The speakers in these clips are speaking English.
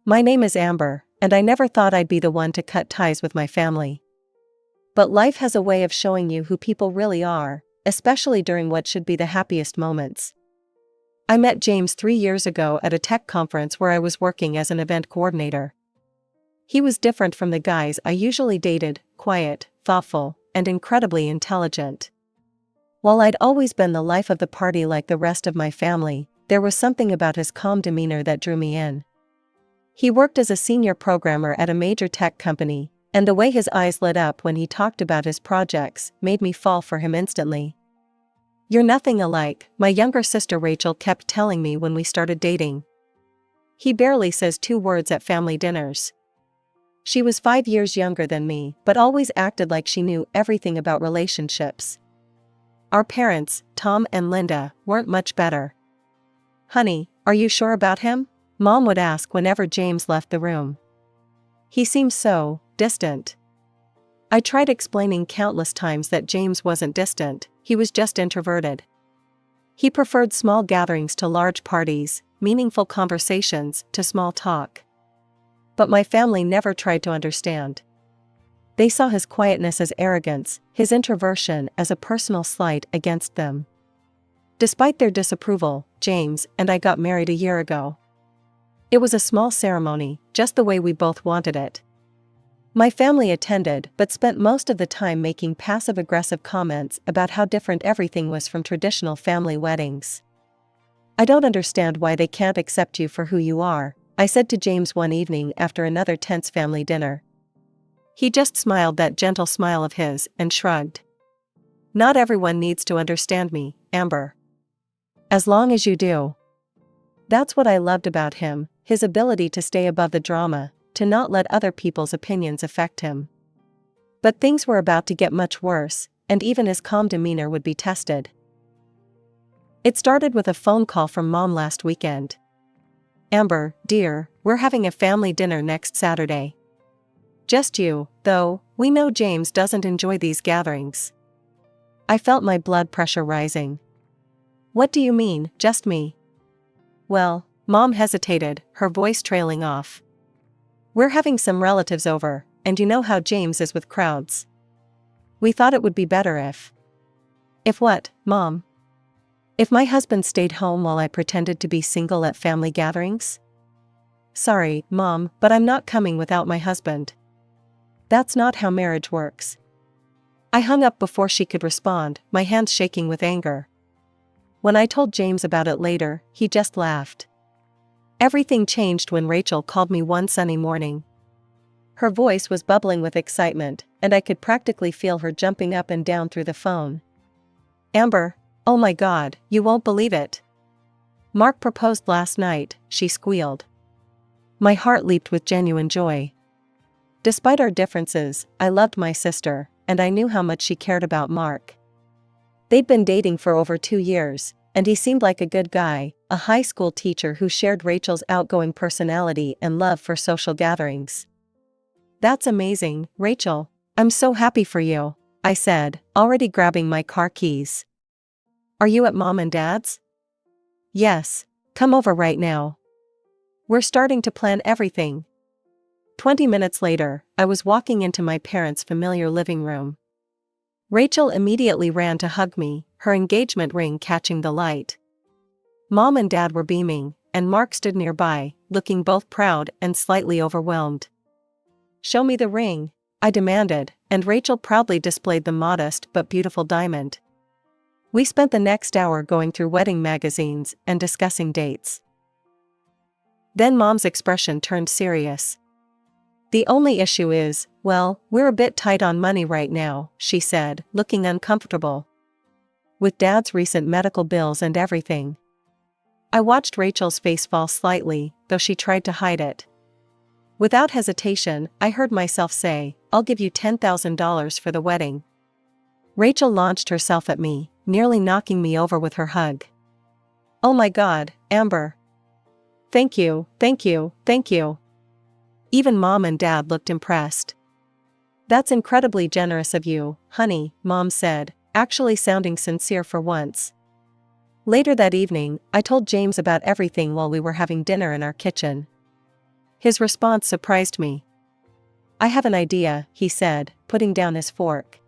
My name is Amber, and I never thought I'd be the one to cut ties with my family. But life has a way of showing you who people really are, especially during what should be the happiest moments. I met James 3 years ago at a tech conference where I was working as an event coordinator. He was different from the guys I usually dated, quiet, thoughtful, and incredibly intelligent. While I'd always been the life of the party like the rest of my family, there was something about his calm demeanor that drew me in. He worked as a senior programmer at a major tech company, and the way his eyes lit up when he talked about his projects made me fall for him instantly. "You're nothing alike," my younger sister Rachel kept telling me when we started dating. "He barely says 2 words at family dinners." She was 5 years younger than me, but always acted like she knew everything about relationships. Our parents, Tom and Linda, weren't much better. "Honey, are you sure about him?" Mom would ask whenever James left the room. "He seems so distant." I tried explaining countless times that James wasn't distant, he was just introverted. He preferred small gatherings to large parties, meaningful conversations to small talk. But my family never tried to understand. They saw his quietness as arrogance, his introversion as a personal slight against them. Despite their disapproval, James and I got married a year ago. It was a small ceremony, just the way we both wanted it. My family attended but spent most of the time making passive-aggressive comments about how different everything was from traditional family weddings. "I don't understand why they can't accept you for who you are," I said to James one evening after another tense family dinner. He just smiled that gentle smile of his and shrugged. "Not everyone needs to understand me, Amber. As long as you do." That's what I loved about him, his ability to stay above the drama, to not let other people's opinions affect him. But things were about to get much worse, and even his calm demeanor would be tested. It started with a phone call from Mom last weekend. "Amber, dear, we're having a family dinner next Saturday. Just you, though, we know James doesn't enjoy these gatherings." I felt my blood pressure rising. "What do you mean, just me?" "Well," Mom hesitated, her voice trailing off. "We're having some relatives over, and you know how James is with crowds. We thought it would be better if..." "If what, Mom?" "If my husband stayed home while I pretended to be single at family gatherings?" "Sorry, Mom, but I'm not coming without my husband. That's not how marriage works." I hung up before she could respond, my hands shaking with anger. When I told James about it later, he just laughed. Everything changed when Rachel called me one sunny morning. Her voice was bubbling with excitement, and I could practically feel her jumping up and down through the phone. "Amber, oh my God, you won't believe it. Mark proposed last night," she squealed. My heart leaped with genuine joy. Despite our differences, I loved my sister, and I knew how much she cared about Mark. They'd been dating for over 2 years, and he seemed like a good guy, a high school teacher who shared Rachel's outgoing personality and love for social gatherings. "That's amazing, Rachel. I'm so happy for you," I said, already grabbing my car keys. "Are you at Mom and Dad's?" "Yes. Come over right now. We're starting to plan everything." 20 minutes later, I was walking into my parents' familiar living room. Rachel immediately ran to hug me, her engagement ring catching the light. Mom and Dad were beaming, and Mark stood nearby, looking both proud and slightly overwhelmed. "Show me the ring," I demanded, and Rachel proudly displayed the modest but beautiful diamond. We spent the next hour going through wedding magazines and discussing dates. Then Mom's expression turned serious. "The only issue is, well, we're a bit tight on money right now," she said, looking uncomfortable. "With Dad's recent medical bills and everything." I watched Rachel's face fall slightly, though she tried to hide it. Without hesitation, I heard myself say, "I'll give you $10,000 for the wedding." Rachel launched herself at me, nearly knocking me over with her hug. "Oh my God, Amber. Thank you, thank you, thank you." Even Mom and Dad looked impressed. "That's incredibly generous of you, honey," Mom said, actually sounding sincere for once. Later that evening, I told James about everything while we were having dinner in our kitchen. His response surprised me. "I have an idea," he said, putting down his fork.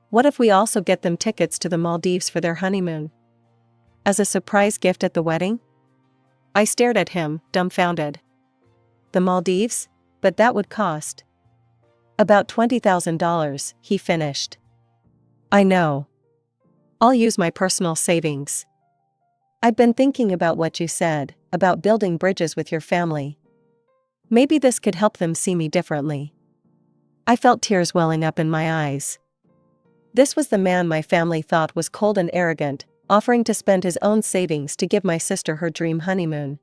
"What if we also get them tickets to the Maldives for their honeymoon? As a surprise gift at the wedding?" I stared at him, dumbfounded. "The Maldives? But that would cost about $20,000, he finished. "I know. I'll use my personal savings." "I've been thinking about what you said, about building bridges with your family. Maybe this could help them see me differently." I felt tears welling up in my eyes. This was the man my family thought was cold and arrogant, offering to spend his own savings to give my sister her dream honeymoon.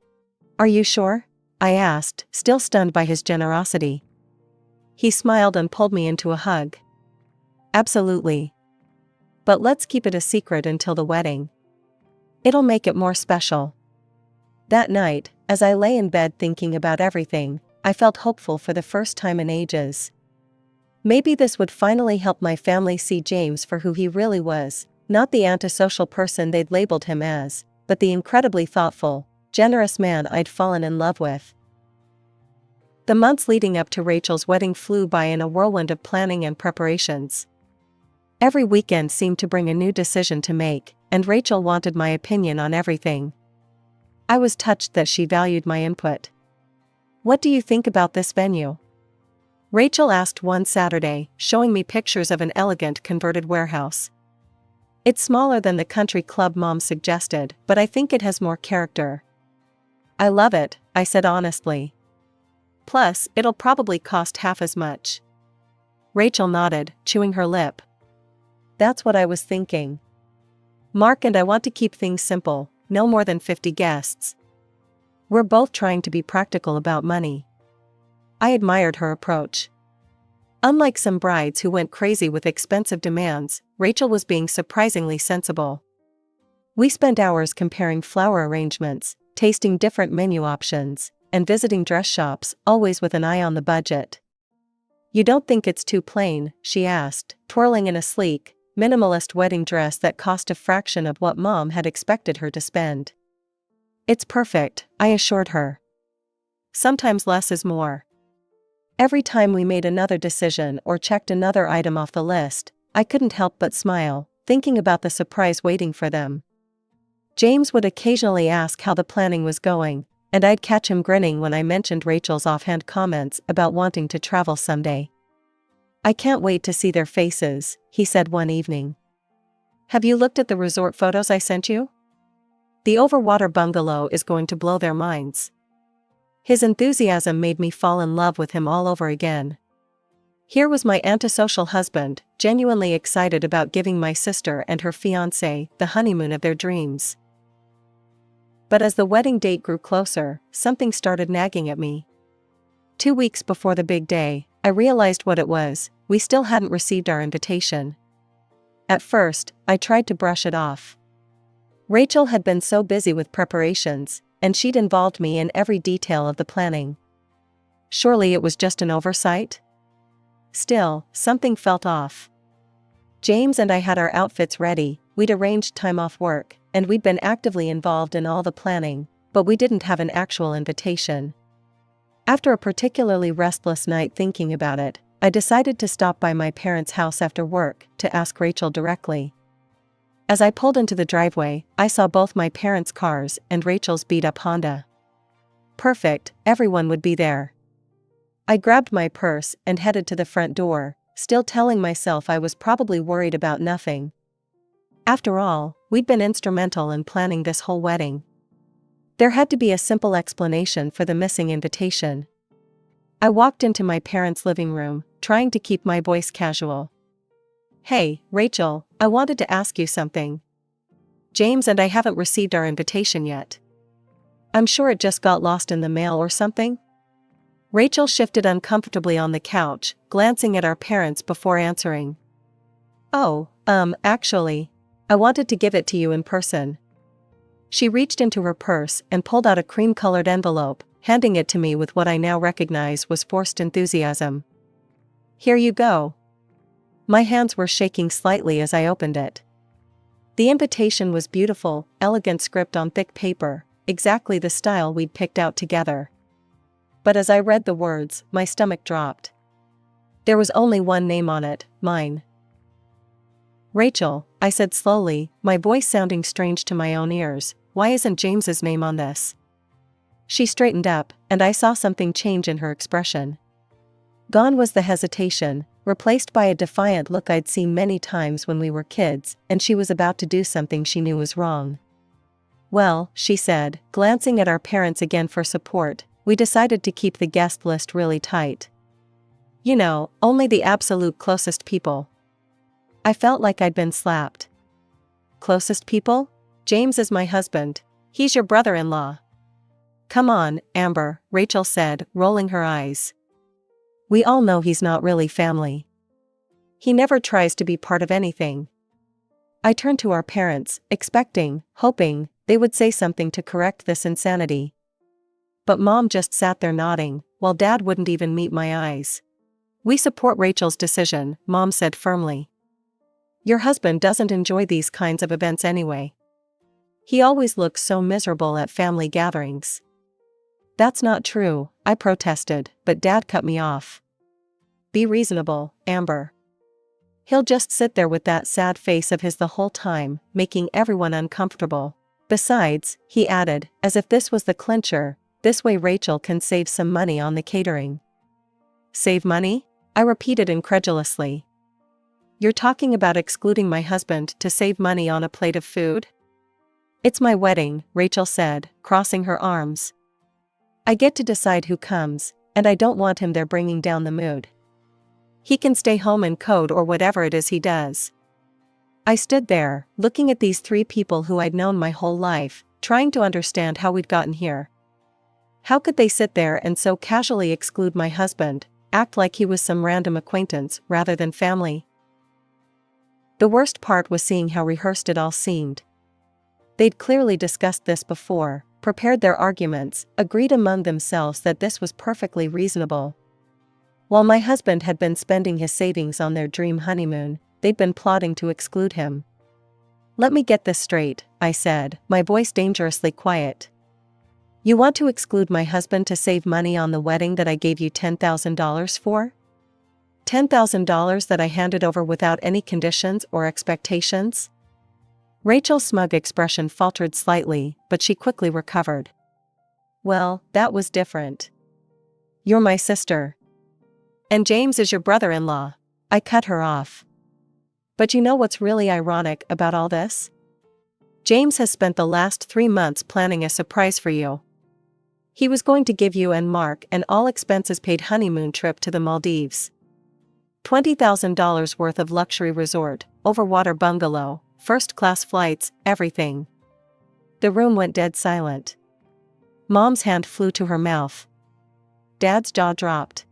"Are you sure?" I asked, still stunned by his generosity. He smiled and pulled me into a hug. "Absolutely. But let's keep it a secret until the wedding. It'll make it more special." That night, as I lay in bed thinking about everything, I felt hopeful for the first time in ages. Maybe this would finally help my family see James for who he really was, not the antisocial person they'd labeled him as, but the incredibly thoughtful, generous man I'd fallen in love with. The months leading up to Rachel's wedding flew by in a whirlwind of planning and preparations. Every weekend seemed to bring a new decision to make, and Rachel wanted my opinion on everything. I was touched that she valued my input. "What do you think about this venue?" Rachel asked one Saturday, showing me pictures of an elegant converted warehouse. "It's smaller than the country club Mom suggested, but I think it has more character." "I love it," I said honestly. "Plus, it'll probably cost half as much." Rachel nodded, chewing her lip. "That's what I was thinking. Mark and I want to keep things simple, no more than 50 guests. We're both trying to be practical about money." I admired her approach. Unlike some brides who went crazy with expensive demands, Rachel was being surprisingly sensible. We spent hours comparing flower arrangements, tasting different menu options, and visiting dress shops, always with an eye on the budget. "You don't think it's too plain?" she asked, twirling in a sleek, minimalist wedding dress that cost a fraction of what Mom had expected her to spend. "It's perfect," I assured her. "Sometimes less is more." Every time we made another decision or checked another item off the list, I couldn't help but smile, thinking about the surprise waiting for them. James would occasionally ask how the planning was going, and I'd catch him grinning when I mentioned Rachel's offhand comments about wanting to travel someday. "I can't wait to see their faces," he said one evening. "Have you looked at the resort photos I sent you? The overwater bungalow is going to blow their minds." His enthusiasm made me fall in love with him all over again. Here was my antisocial husband, genuinely excited about giving my sister and her fiancé the honeymoon of their dreams. But as the wedding date grew closer, something started nagging at me. 2 weeks before the big day, I realized what it was: we still hadn't received our invitation. At first, I tried to brush it off. Rachel had been so busy with preparations, and she'd involved me in every detail of the planning. Surely it was just an oversight? Still, something felt off. James and I had our outfits ready, we'd arranged time off work, and we'd been actively involved in all the planning, but we didn't have an actual invitation. After a particularly restless night thinking about it, I decided to stop by my parents' house after work to ask Rachel directly. As I pulled into the driveway, I saw both my parents' cars and Rachel's beat-up Honda. Perfect, everyone would be there. I grabbed my purse and headed to the front door, still telling myself I was probably worried about nothing. After all, we'd been instrumental in planning this whole wedding. There had to be a simple explanation for the missing invitation. I walked into my parents' living room, trying to keep my voice casual. "Hey, Rachel, I wanted to ask you something. James and I haven't received our invitation yet. I'm sure it just got lost in the mail or something." Rachel shifted uncomfortably on the couch, glancing at our parents before answering. "Oh, actually, I wanted to give it to you in person." She reached into her purse and pulled out a cream-colored envelope, handing it to me with what I now recognize was forced enthusiasm. "Here you go." My hands were shaking slightly as I opened it. The invitation was beautiful, elegant script on thick paper, exactly the style we'd picked out together. but as I read the words, my stomach dropped. There was only one name on it, mine. Rachel, I said slowly, my voice sounding strange to my own ears. Why isn't James's name on this? She straightened up, and I saw something change in her expression. Gone was the hesitation, replaced by a defiant look I'd seen many times when we were kids, and she was about to do something she knew was wrong. Well, she said, glancing at our parents again for support, we decided to keep the guest list really tight. You know, only the absolute closest people. I felt like I'd been slapped. Closest people? James is my husband. He's your brother-in-law. Come on, Amber, Rachel said, rolling her eyes. We all know he's not really family. He never tries to be part of anything. I turned to our parents, expecting, hoping, they would say something to correct this insanity. But Mom just sat there nodding, while Dad wouldn't even meet my eyes. We support Rachel's decision, Mom said firmly. Your husband doesn't enjoy these kinds of events anyway. He always looks so miserable at family gatherings. That's not true, I protested, but Dad cut me off. Be reasonable, Amber. He'll just sit there with that sad face of his the whole time, making everyone uncomfortable. Besides, he added, as if this was the clincher, this way Rachel can save some money on the catering. Save money? I repeated incredulously. You're talking about excluding my husband to save money on a plate of food? It's my wedding, Rachel said, crossing her arms. I get to decide who comes, and I don't want him there bringing down the mood. He can stay home and code or whatever it is he does. I stood there, looking at these three people who I'd known my whole life, trying to understand how we'd gotten here. How could they sit there and so casually exclude my husband, act like he was some random acquaintance rather than family? The worst part was seeing how rehearsed it all seemed. They'd clearly discussed this before, prepared their arguments, agreed among themselves that this was perfectly reasonable. While my husband had been spending his savings on their dream honeymoon, they'd been plotting to exclude him. Let me get this straight, I said, my voice dangerously quiet. You want to exclude my husband to save money on the wedding that I gave you $10,000 for? $10,000 that I handed over without any conditions or expectations? Rachel's smug expression faltered slightly, but she quickly recovered. Well, that was different. You're my sister. And James is your brother-in-law. I cut her off. But you know what's really ironic about all this? James has spent the last 3 months planning a surprise for you. He was going to give you and Mark an all-expenses-paid honeymoon trip to the Maldives. $20,000 worth of luxury resort, overwater bungalow, first-class flights, everything. The room went dead silent. Mom's hand flew to her mouth. Dad's jaw dropped.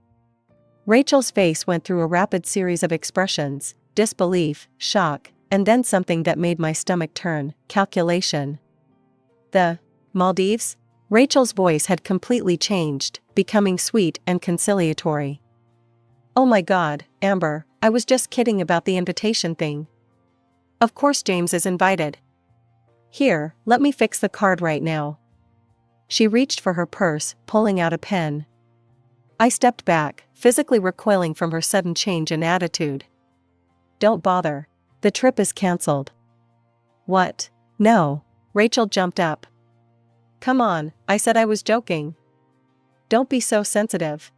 Rachel's face went through a rapid series of expressions, disbelief, shock, and then something that made my stomach turn, calculation. The Maldives? Rachel's voice had completely changed, becoming sweet and conciliatory. Oh my God, Amber, I was just kidding about the invitation thing. Of course James is invited. Here, let me fix the card right now. She reached for her purse, pulling out a pen. I stepped back, physically recoiling from her sudden change in attitude. Don't bother. The trip is cancelled. What? No. Rachel jumped up. Come on, I said I was joking. Don't be so sensitive.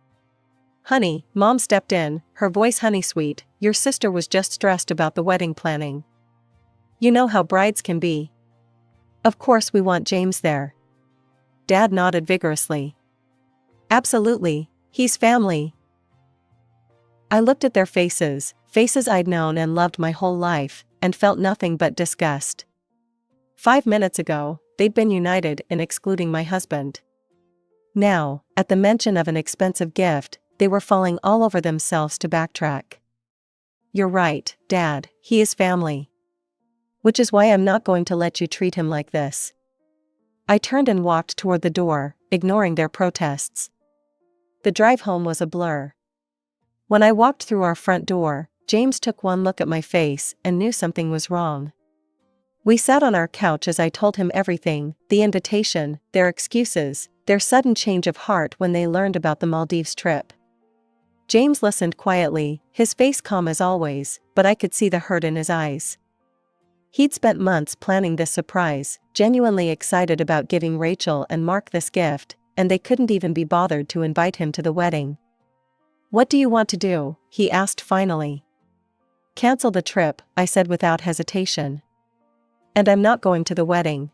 Honey, Mom stepped in, her voice honey-sweet, your sister was just stressed about the wedding planning. You know how brides can be. Of course we want James there. Dad nodded vigorously. Absolutely, he's family. I looked at their faces, faces I'd known and loved my whole life, and felt nothing but disgust. 5 minutes ago, they'd been united in excluding my husband. Now, at the mention of an expensive gift, they were falling all over themselves to backtrack. You're right, Dad, he is family. Which is why I'm not going to let you treat him like this. I turned and walked toward the door, ignoring their protests. The drive home was a blur. When I walked through our front door, James took one look at my face and knew something was wrong. We sat on our couch as I told him everything, the invitation, their excuses, their sudden change of heart when they learned about the Maldives trip. James listened quietly, his face calm as always, but I could see the hurt in his eyes. He'd spent months planning this surprise, genuinely excited about giving Rachel and Mark this gift, and they couldn't even be bothered to invite him to the wedding. "What do you want to do?" he asked finally. "Cancel the trip," I said without hesitation. "And I'm not going to the wedding.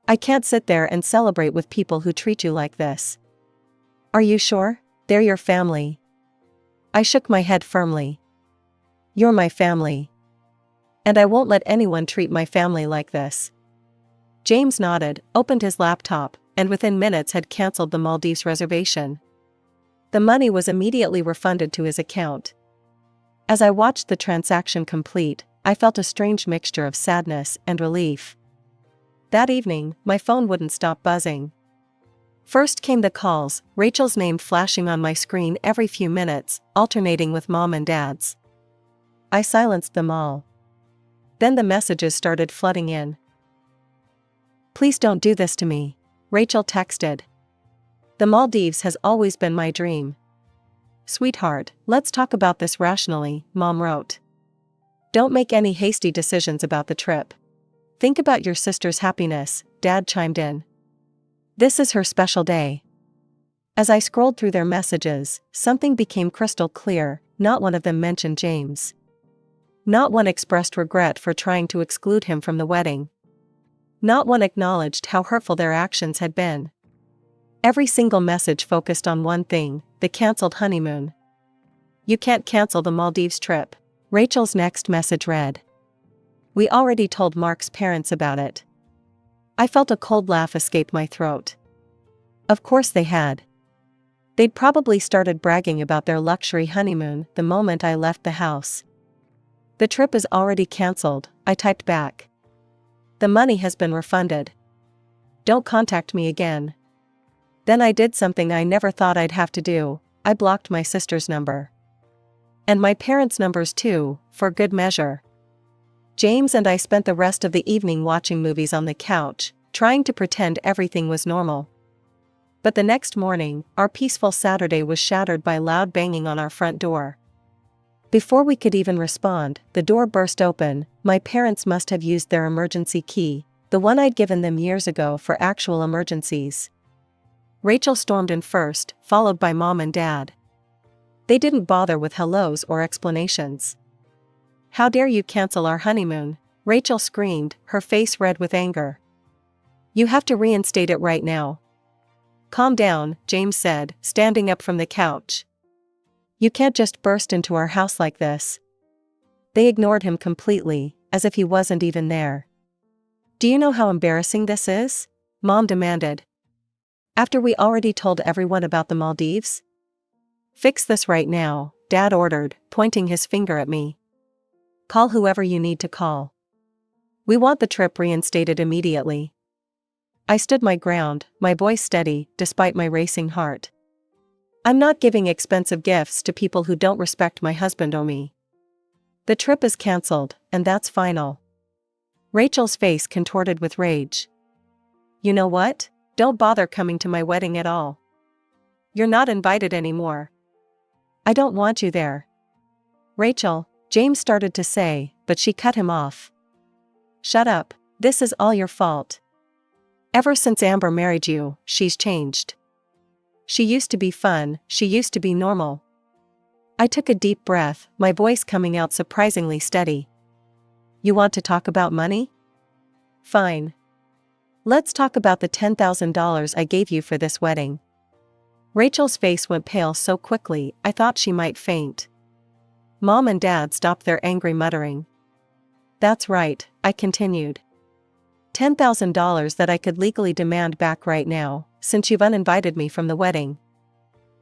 I can't sit there and celebrate with people who treat you like this." "Are you sure? They're your family." I shook my head firmly. "You're my family. And I won't let anyone treat my family like this." James nodded, opened his laptop, and within minutes had cancelled the Maldives reservation. The money was immediately refunded to his account. As I watched the transaction complete, I felt a strange mixture of sadness and relief. That evening, my phone wouldn't stop buzzing. First came the calls, Rachel's name flashing on my screen every few minutes, alternating with Mom and Dad's. I silenced them all. Then the messages started flooding in. "Please don't do this to me," Rachel texted. "The Maldives has always been my dream." "Sweetheart, let's talk about this rationally," Mom wrote. "Don't make any hasty decisions about the trip. Think about your sister's happiness," Dad chimed in. "This is her special day." As I scrolled through their messages, something became crystal clear. Not one of them mentioned James. Not one expressed regret for trying to exclude him from the wedding. Not one acknowledged how hurtful their actions had been. Every single message focused on one thing: the cancelled honeymoon. "You can't cancel the Maldives trip," Rachel's next message read. "We already told Mark's parents about it." I felt a cold laugh escape my throat. Of course they had. They'd probably started bragging about their luxury honeymoon the moment I left the house. "The trip is already cancelled," I typed back. "The money has been refunded. Don't contact me again." Then I did something I never thought I'd have to do. I blocked my sister's number. And my parents' numbers too, for good measure. James and I spent the rest of the evening watching movies on the couch, trying to pretend everything was normal. But the next morning, our peaceful Saturday was shattered by loud banging on our front door. Before we could even respond, the door burst open. My parents must have used their emergency key, the one I'd given them years ago for actual emergencies. Rachel stormed in first, followed by Mom and Dad. They didn't bother with hellos or explanations. "How dare you cancel our honeymoon?" Rachel screamed, her face red with anger. "You have to reinstate it right now." "Calm down," James said, standing up from the couch. "You can't just burst into our house like this." They ignored him completely, as if he wasn't even there. "Do you know how embarrassing this is?" Mom demanded. "After we already told everyone about the Maldives?" "Fix this right now," Dad ordered, pointing his finger at me. "Call whoever you need to call. We want the trip reinstated immediately." I stood my ground, my voice steady, despite my racing heart. "I'm not giving expensive gifts to people who don't respect my husband or me. The trip is cancelled, and that's final." Rachel's face contorted with rage. "You know what? Don't bother coming to my wedding at all. You're not invited anymore. I don't want you there." "Rachel," James started to say, but she cut him off. "Shut up, this is all your fault. Ever since Amber married you, she's changed. She used to be fun, she used to be normal." I took a deep breath, my voice coming out surprisingly steady. "You want to talk about money? Fine. Let's talk about the $10,000 I gave you for this wedding." Rachel's face went pale so quickly, I thought she might faint. Mom and Dad stopped their angry muttering. "That's right," I continued. $10,000 that I could legally demand back right now, since you've uninvited me from the wedding.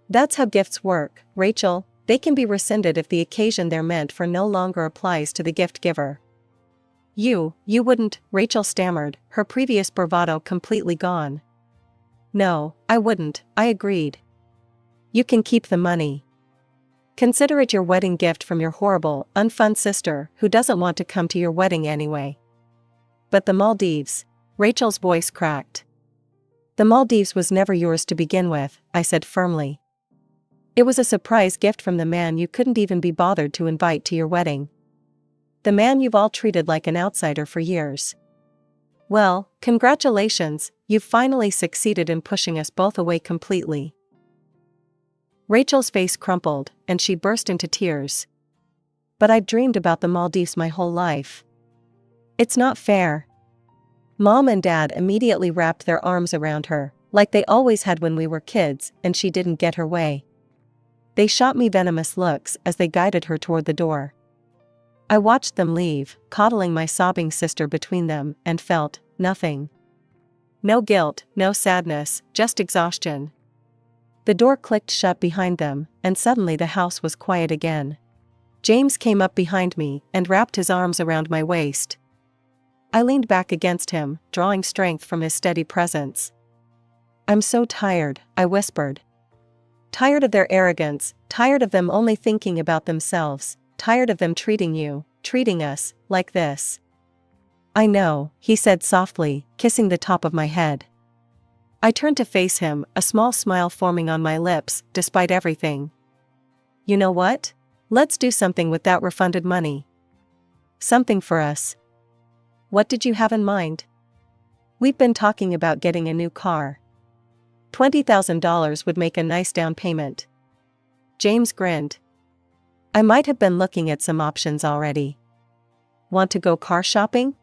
That's how gifts work, Rachel. They can be rescinded if the occasion they're meant for no longer applies to the gift giver." You wouldn't," Rachel stammered, her previous bravado completely gone. "No, I wouldn't," I agreed. "You can keep the money. Consider it your wedding gift from your horrible, unfun sister who doesn't want to come to your wedding anyway." "But the Maldives," Rachel's voice cracked. The Maldives was never yours to begin with, I said firmly. It was a surprise gift from the man you couldn't even be bothered to invite to your wedding. The man you've all treated like an outsider for years. Well, congratulations, you've finally succeeded in pushing us both away completely. Rachel's face crumpled, and she burst into tears. But I'd dreamed about the Maldives my whole life. It's not fair. Mom and Dad immediately wrapped their arms around her, like they always had when we were kids, and she didn't get her way. They shot me venomous looks as they guided her toward the door. I watched them leave, coddling my sobbing sister between them, and felt nothing. No guilt, no sadness, just exhaustion. The door clicked shut behind them, and suddenly the house was quiet again. James came up behind me and wrapped his arms around my waist. I leaned back against him, drawing strength from his steady presence. I'm so tired, I whispered. Tired of their arrogance, tired of them only thinking about themselves, tired of them treating us, like this. I know, he said softly, kissing the top of my head. I turned to face him, a small smile forming on my lips, despite everything. You know what? Let's do something with that refunded money. Something for us. What did you have in mind? We've been talking about getting a new car. $20,000 would make a nice down payment. James grinned. I might have been looking at some options already. Want to go car shopping?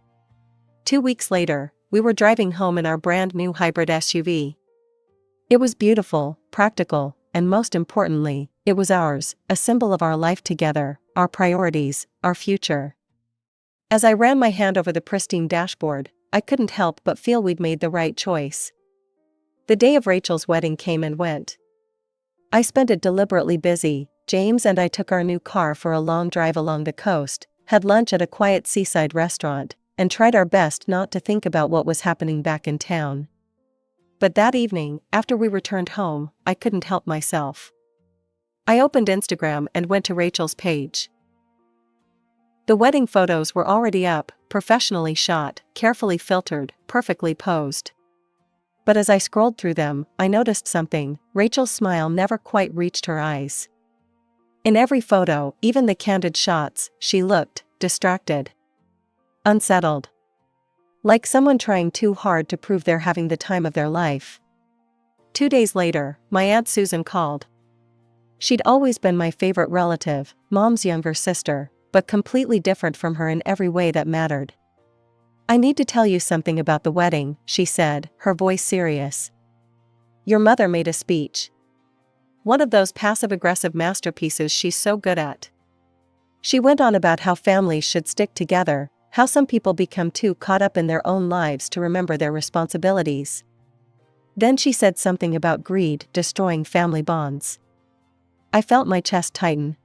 2 weeks later, we were driving home in our brand new hybrid SUV. It was beautiful, practical, and most importantly, it was ours, a symbol of our life together, our priorities, our future. As I ran my hand over the pristine dashboard, I couldn't help but feel we'd made the right choice. The day of Rachel's wedding came and went. I spent it deliberately busy. James and I took our new car for a long drive along the coast, had lunch at a quiet seaside restaurant, and tried our best not to think about what was happening back in town. But that evening, after we returned home, I couldn't help myself. I opened Instagram and went to Rachel's page. The wedding photos were already up, professionally shot, carefully filtered, perfectly posed. But as I scrolled through them, I noticed something. Rachel's smile never quite reached her eyes. In every photo, even the candid shots, she looked distracted. Unsettled. Like someone trying too hard to prove they're having the time of their life. 2 days later, my Aunt Susan called. She'd always been my favorite relative, Mom's younger sister, but completely different from her in every way that mattered. I need to tell you something about the wedding, she said, her voice serious. Your mother made a speech. One of those passive-aggressive masterpieces she's so good at. She went on about how families should stick together, how some people become too caught up in their own lives to remember their responsibilities. Then she said something about greed destroying family bonds. I felt my chest tighten.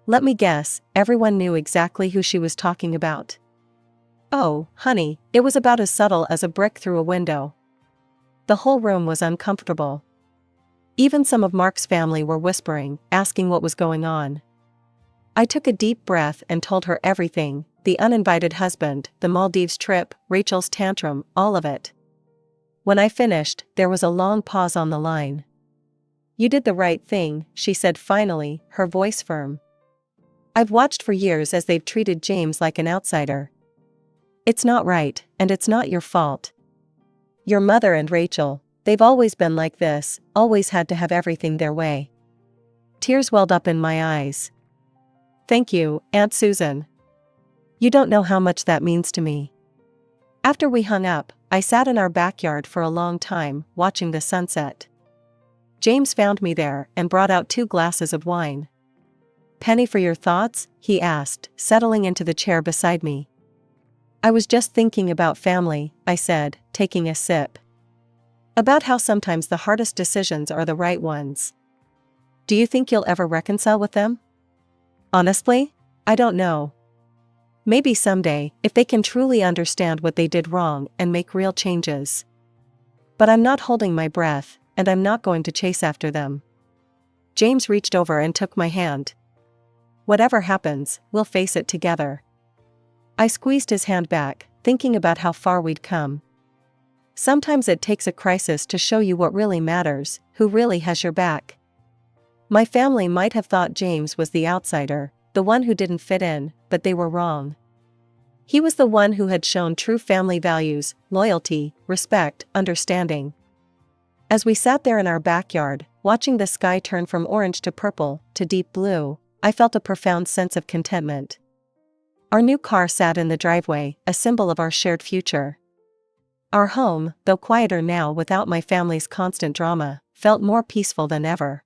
Let me guess, everyone knew exactly who she was talking about. Oh, honey, it was about as subtle as a brick through a window. The whole room was uncomfortable. Even some of Mark's family were whispering, asking what was going on. I took a deep breath and told her everything, the uninvited husband, the Maldives trip, Rachel's tantrum, all of it. When I finished, there was a long pause on the line. You did the right thing, she said finally, her voice firm. I've watched for years as they've treated James like an outsider. It's not right, and it's not your fault. Your mother and Rachel, they've always been like this, always had to have everything their way. Tears welled up in my eyes. Thank you, Aunt Susan. You don't know how much that means to me. After we hung up, I sat in our backyard for a long time, watching the sunset. James found me there and brought out 2 glasses of wine. Penny for your thoughts? He asked, settling into the chair beside me. I was just thinking about family, I said, taking a sip. About how sometimes the hardest decisions are the right ones. Do you think you'll ever reconcile with them? Honestly, I don't know. Maybe someday, if they can truly understand what they did wrong and make real changes. But I'm not holding my breath, and I'm not going to chase after them. James reached over and took my hand. Whatever happens, we'll face it together. I squeezed his hand back, thinking about how far we'd come. Sometimes it takes a crisis to show you what really matters, who really has your back. My family might have thought James was the outsider, the one who didn't fit in, but they were wrong. He was the one who had shown true family values, loyalty, respect, understanding. As we sat there in our backyard, watching the sky turn from orange to purple, to deep blue, I felt a profound sense of contentment. Our new car sat in the driveway, a symbol of our shared future. Our home, though quieter now without my family's constant drama, felt more peaceful than ever.